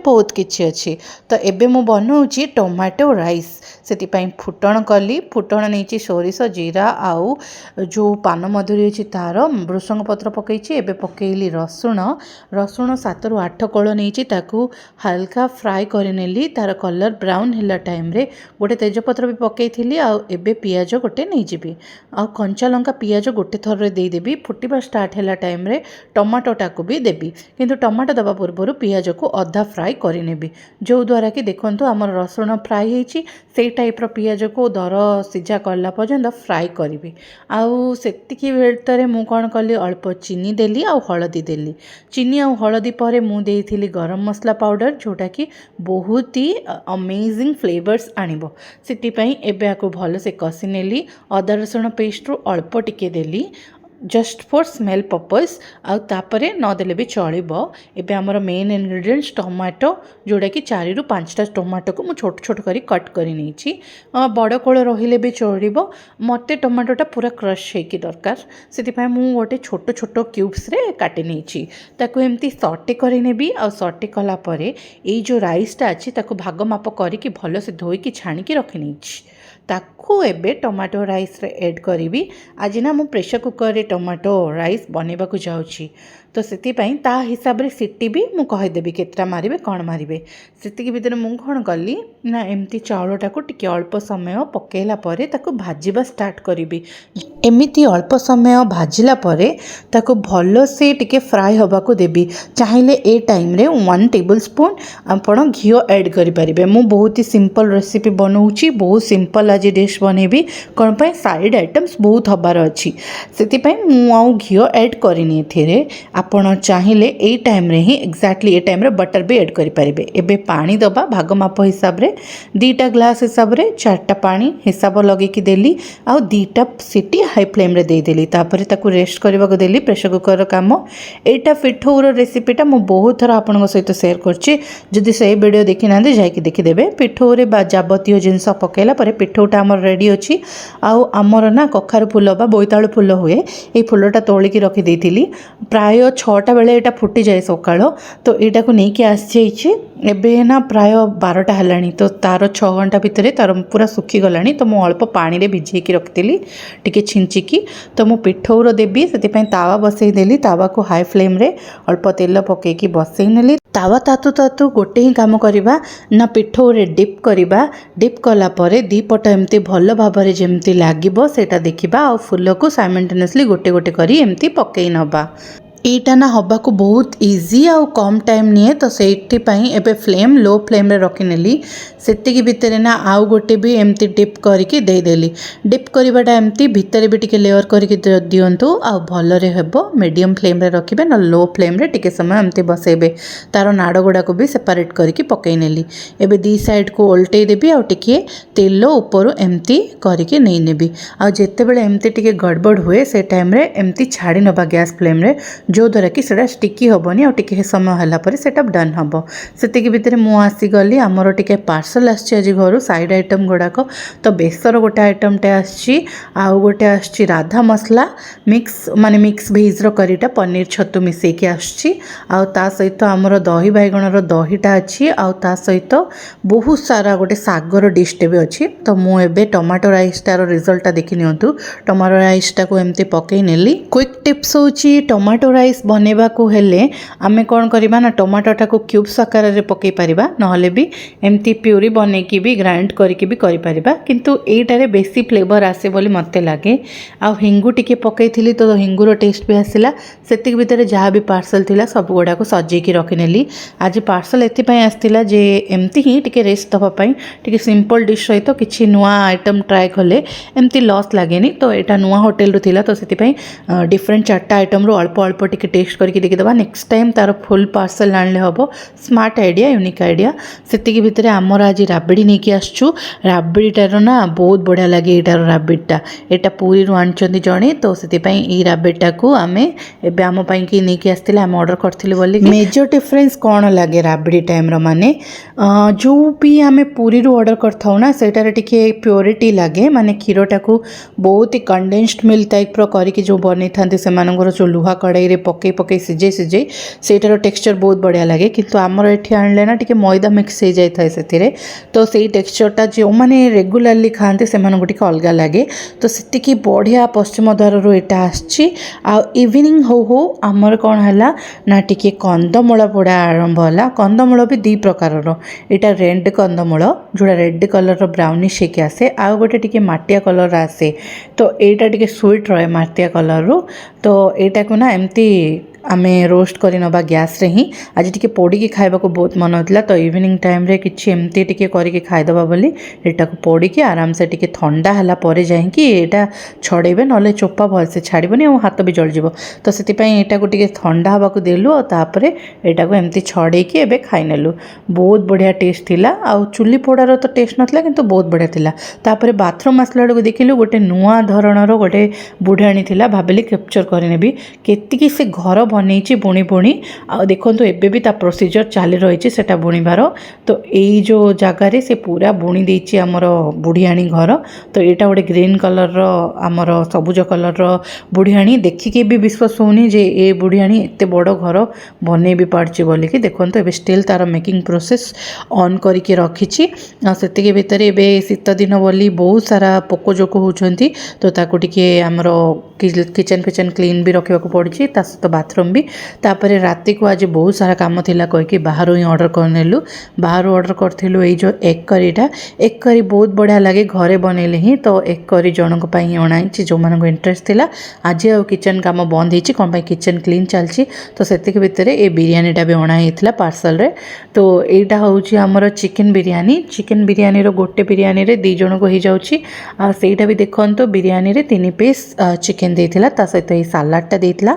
बहुत किछि अछि। तो एबे मु बनाऊँची टमाटो राइस। से फुटण कली, फुटण नहीं सोरिष जीरा आउ जो पान मधुरी अच्छी तार भृषंग पत्र पकईची। एबे पकईली रसुण, रसुण 7 ରୁ 8 कोल नहीं ताकू हल्का फ्राए करनेली। तार कलर ब्राउन हैला टाइम रे गोटे तेजपत्र भी पकई आउ एबे पियाज गोटे नहीं जीबी आ कंचा लंका पियाज गोटे थर रे दे देबी। फुटिबा स्टार्ट हैला टाइम रे टमाटोटा को भी देबी, किंतु टमाटो दबा पूर्व पियाज को अधा फ्राए करनेबी, जो द्वारा कि देखंतु आमर रसुण फ्राए होईची। से टाइप रो पियाज को दर सीझा करला पर्यंत फ्राए करी। आउ सेतिकी बेलतरे मु कौन कली अल्प चीनी देली आउ हलदी देली। चीनी आउ हलदी पर मु देइथिली गरम मसला पाउडर, जोटा कि बहुत ही अमेजिंग फ्लेवर्स आनिबो। सेति पई एबे आको भल से कसी नेली। अदा रसुण पेस्ट रु अल्प टिके देली जस्ट फॉर स्मेल पर्पस, आउ तापरे न देले भी चलिबो। एबे हमर मेन इंग्रेडिएंट्स टमाटो, जोड़ा कि 4 ରୁ 5टा टमाटो को मु छोट छोट करी कट करी नैची। बड़ कोल रहिले भी चलिबो, मते टमाटोटा पूरा क्रश हेकी दरकार। सेति पई मु गोटे छोट छोट क्यूब्स रे काटी नैची। ताको एमती सॉटे करी नेबी। आ सॉटे कला परे एई जो राइसटा अछि ताको भाग माप करी कि भलो से धोई कि छाणी कि रखि नैची। ताकू एबे टमाटो राइस रे ऐड करी। आज ना मु प्रेशर कुकर रे टमाटो राइस बनेबा को जाउची, तो सेति पई ता हिसाब रे सिटी भी मु कहि देबी केतरा मारिबे कोन मारिबे। सेति के भीतर मु कोन कली ना एमती चाउलटा को टिके अल्प समय पकेला परे ताको भाजीबा स्टार्ट करिबी। एमिति अल्प समय भाजिला परे ताको भलो से टिके फ्राई होबा को देबी। चाहिले ए टाइम रे 1 टेबलस्पून आपण घी ऐड करि परिबे। मु बहुत ही सिंपल रेसिपी बनाउची, बहुत सिंपल आज डिश बनेबी। कोन पई साइड आइटम्स बहुत हबार अछि, सेति पई मु आउ घी ऐड करिनी एथिरे। आपण चाहिले ए टाइम रे ही एक्जाक्टली ए टाइम रे बटर भी ऐड करि परिबे। एबे पानी दबा भाग माप हिसाब रे 2टा ग्लास हिसाब रे 4टा पानी हिसाब लगे कि देली आउ 2टा सीटी हाई फ्लेम रे दे देली। तापरे ताकू रेस्ट करबा को देली। प्रेशर कुकर काम एटा पिठौर रेसिपीटा मु बहुत थर आपन सहित शेयर करछि। जदि से वीडियो देखि नांदे जाइकि देखि देबे। पिठौरे बा जाबतीय जिंस पकेला परे पिठौटा हमर रेडी अछि। आउ हमर ना कखारु फूल बा बोइताळु फूल हुए, ए फूलटा तोळी कि रखि देइथिली। प्राय 6टा बेले एटा फुटी जाए सकाळ, तो एटा को नेकी आछि। एबे ना प्राय 12टा हलानी, तो तार 6 घंटा भितरे तार पूरा सुखी गलानी। तो मु अल्प पानी रे भिजे कि रखिथिली टिके छिंचिकी। तो मु पिठौर देबी, सेति पई तावा बसई देली। तावा को हाई फ्लेम रे अल्प तेल पके कि बसई नेली। तावा तातु तातु गोटे ही काम करिबा ना पिठौरे डिप करिबा। डिप कला परे दी पट एमती भल भाबरे जेमती लागिबो सेटा देखिबा। आ फूल को साइमल्टेनियसली गोटे गोटे करी एमती पकेई नबा। एटा ना हबा को बहुत इजी आउ कम टाइम निए। तो सेठी पई एबे फ्लेम लो फ्लेम रे रखि नेली। सेति की भितरे ना आउ गोटे भी एमती डिप करिके दे देली। डिप करिबाटा एमती भितरे भी टिके लेयर करिके दियंतु। आ भल रे हेबो। मीडियम फ्लेम रे रखिबे ना लो फ्लेम रे टिके समय एमती बसेबे। तारो नाड़ गुडा को भी सेपरेट करिके पकई नेली। एबे दी साइड को उल्टै देबी आ टिके तेल ऊपर एमती करिके नै नेबी। आ जेते बेले एमती टिके गड़बड़ हुए से टाइम रे एमती छाड़ी नबा गैस फ्लेम रे, जो द्वारा कि सेटा स्टिकी होबनी आ टिके समय हला पर सेटा डन हबो। सेति के भितरे मु आसी गली। हमरो टिके पार्सल आछि आज घरु साइड आइटम गुडाको। तो बेसर गोटे आइटम टे आछि, आ गोटे आछि राधा मसला मिक्स माने मिक्स भेज रो करीटा पनीर छतु मिसे के आछि। आ ता सहित हमरो दही बैगण रो दहीटा अछि। आ ता सहित बहुत सारा गोटे सागर डिश टे भी अछि। तो मु एबे टमाटो राइस तार रिजल्ट देखि नियंतु। टमाटो राइस टा को एमती पकई नेली। क्विक टिप्स होची टमाटो राइस बनेबा को हेले आमे कोन करिबा ना टमाटोटा को क्यूब्स आकार रे पकई परिबा, नहले भी एमती प्यूरी बने की भी ग्राइंड करके भी करि परिबा। किंतु एटारे बेसी फ्लेवर आसे बोली मते लागे। आ हिंगु टिके पकई थिली तो हिंगुरो टेस्ट भी आसिला। सेतिक भितरे जहाँ भी पार्सल थिला सब गुडा को सजे की रखि नेली। आज पार्सल एथि पई आस्तिला जे एमती ही टिके रेस्ट दबा पई, टिके सिंपल डिश सहित किछि नुआ आइटम ट्राई कले एमती लॉस लागेनी। तो एटा नुआ होटल रु थिला, तो सेति पई डिफरेंट 4टा आइटम रु अल्प अल्प टिके टेस्ट करके देखि दबा। नेक्स्ट टाइम तार फुल पार्सल आनले हबो। Smart idea, unique idea. सेति के भितरे हमर आज राबड़ी नै कि आछू। राबड़ीटार ना बहुत बढ़िया लगे। एटार राबड़ीटा एटा पूरी रु आनचंदी जणे, तो सेति पई ई राबड़ीटा को आमे एबे आम पई कि नै कि आस्तिले आम ऑर्डर करथिले बोली। मेजर डिफरेंस कोन लागे राबड़ी टाइम रो माने जो भी आमे पूरी रु ऑर्डर करथाउ ना सेटारे टिके प्योरिटी लागे। माने क्षीरटा को बहुत ही कंडेंस्ड मिल्क टाइप रो करिके जो बनै थांते से मानकर जो लुहा कड़ाई रे पकई पकई सिझे सिझे सेटार टेक्सचर बहुत बढ़िया लगे किंतु आमर एठी आनले ना टिके मैदा मिक्स हो जाए से तो से टेक्सचरटा जो मैंने रेगुलाली खाते से टिके अलग लगे तो से बढ़िया पश्चिम द्वार यहाँ आसी इवनिंग हो हो आमर कौन है ना टिके कंदमूल पोड़ा आरंभ है कंदमूल भी दी प्रकार यहाँ रेड कंदमूल जोड़ा रेड कलर ब्राउनिश होके आसे आ गोटे टिके माटिया कलर आसे तो यहाँ टिके स्वीट रहे माटिया कलर रू तो यहाँ को ना एमती आमे रोस्ट करी नबा गैस रे ही आज टिके पोड़ी की खाइबा को बहुत मन होता तो इवनिंग टाइम रे किछि एमती टिके करी खाइदबा बोली एटा को पोड़ी की आराम से टिके ठंडा हला परे जाई कि एटा छड़ेबे नले चोपा भल से छाड़बनी और हाथ भी जल जिवो तो सेति पई एटा को टिके ठंडा हबा को देलु और तापरे एटा को एमती छड़े की एबे खाइ नेलु बहुत बढ़िया टेस्ट थिला आ चुली पोड़ार तो टेस्ट नथला किंतु बहुत बढ़िया थिला तापरे बाथरूम आसला को देखिलु गोटे नुआ धरणर गोटे बुढ़ाणी थिला भाबिली कैप्चर करि नेबी केतिकी से घर बनई बुणी बुणी आ देखो एबे भी ता प्रोसीजर चली रही सेटा बुणीबार तो यही जो जगार से पूरा बुणी देछि हमर बुढ़ियाणी घर तो यहाँ गोटे ग्रीन कलर आमर सबुज कलर बुढ़ियाणी देखिके भी विश्वास होनी जे ए बुढ़ियाणी एते बड़ घर बनै भी पार्ची बोलिकी देखो एबे स्टिल तार मेकिंग प्रोसेस ऑन करके रखी से भितर एबे शीत दिन बोली बहुत सारा पोक जोक होउछंती तो ताको टिके हमर किचन फिचन क्लीन भी रखा पड़ी ता सहित बाथरूम भी तापरे राति को आज बहुत सारा काम थिला कहीकि बाहर ही ऑर्डर करनेलु बाहर ऑर्डर करथिलु ए जो एग करीटा एग करी बहुत बढ़िया लगे घरे बनैले ही तो एग करी जनक पई अणाई जो मानको इंटरेस्ट थिला आज आ किचन काम बंद होईची कोन पई किचन क्लीन चलची तो सेतिक भितरे ए बिरयानीटा भी अणाई हितला पार्सल रे तो एटा होउची हमर चिकन बिरयानी रो गोटे बिरयानी रे दी जन को ही जाउची आ सेटा भी देखंतो बिरयानी रे 3 पीस चिकन देइथिला ता सहित ए सलाडटा देइथिला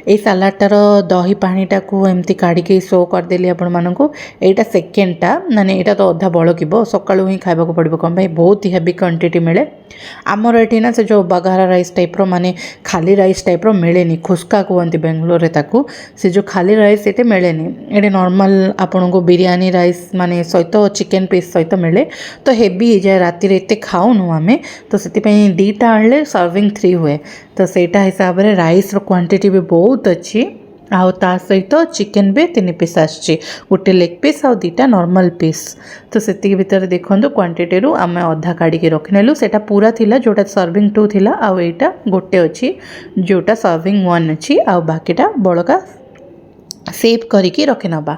ए सलाडटार दही पानीटा को एमती काढ़ी शो करदेली आपण मानकू एटा सेकेंडटा माने एटा तो अधा बळकिबो सकाळू ही खाइबा को पड़िबो कम भाई बहुत ही हेवी क्वांटिटी मिले आमर एठी ना से जो बघारा राइस टाइप रो माने खाली राइस टाइप रो मिलेनी खुस्का कहते बेंगलोर रे ताकू से जो खाली राइस एटे मिलेनी एटे नॉर्मल आपण को बिरयानी राइस माने सहित चिकन पीस सहित मिले तो हेवी हो जाए राति रे एते खाऊनु आमे तो सेति पई दीटा आनले सर्विंग 3 हुए तो सेटा हिसाब रे राइस रो क्वांटिटी भी बहुत अच्छी आउ ता सहित चिकन भी 3 पीस आछि गोटे लेग पीस आउ 2टा नॉर्मल पीस तो सेति भीतर देखंदो क्वांटिटी रु आमे अधा काढी के रखनेलु सेटा पूरा थिला जोटा सर्विंग 2 थिला आउ एटा गोटे अछि जोटा सर्विंग 1 अछि आउ बाकीटा बळका सेव करिकी रखि नबा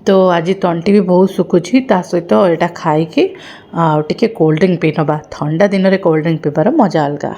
तो आज तंटी भी बहुत सुखुची ता सहित एटा खाई के आ टिके कोल्ड ड्रिंक पी नबा ठंडा दिन रे कोल्ड ड्रिंक पीबार मजा अलगा।